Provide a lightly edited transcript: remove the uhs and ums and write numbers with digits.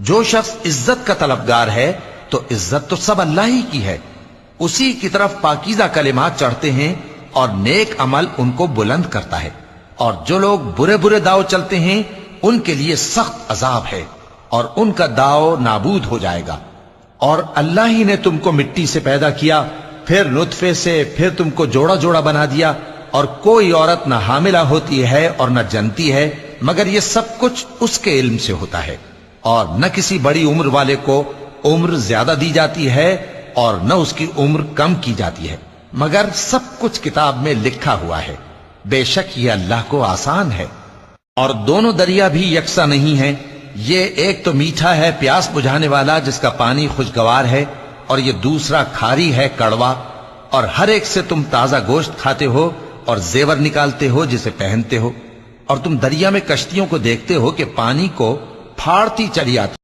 جو شخص عزت کا طلبگار ہے تو عزت تو سب اللہ ہی کی ہے، اسی کی طرف پاکیزہ کلمات چڑھتے ہیں اور نیک عمل ان کو بلند کرتا ہے، اور جو لوگ برے برے داؤ چلتے ہیں ان کے لیے سخت عذاب ہے اور ان کا داؤ نابود ہو جائے گا۔ اور اللہ ہی نے تم کو مٹی سے پیدا کیا، پھر نطفے سے، پھر تم کو جوڑا جوڑا بنا دیا، اور کوئی عورت نہ حاملہ ہوتی ہے اور نہ جنتی ہے مگر یہ سب کچھ اس کے علم سے ہوتا ہے، اور نہ کسی بڑی عمر والے کو عمر زیادہ دی جاتی ہے اور نہ اس کی عمر کم کی جاتی ہے، مگر سب کچھ کتاب میں لکھا ہوا ہے۔ بے شک یہ اللہ کو آسان ہے۔ اور دونوں دریا بھی یکساں نہیں ہیں، یہ ایک تو میٹھا ہے پیاس بجھانے والا جس کا پانی خوشگوار ہے، اور یہ دوسرا کھاری ہے کڑوا، اور ہر ایک سے تم تازہ گوشت کھاتے ہو اور زیور نکالتے ہو جسے پہنتے ہو، اور تم دریا میں کشتیوں کو دیکھتے ہو کہ پانی کو پھاڑتی چلی آتی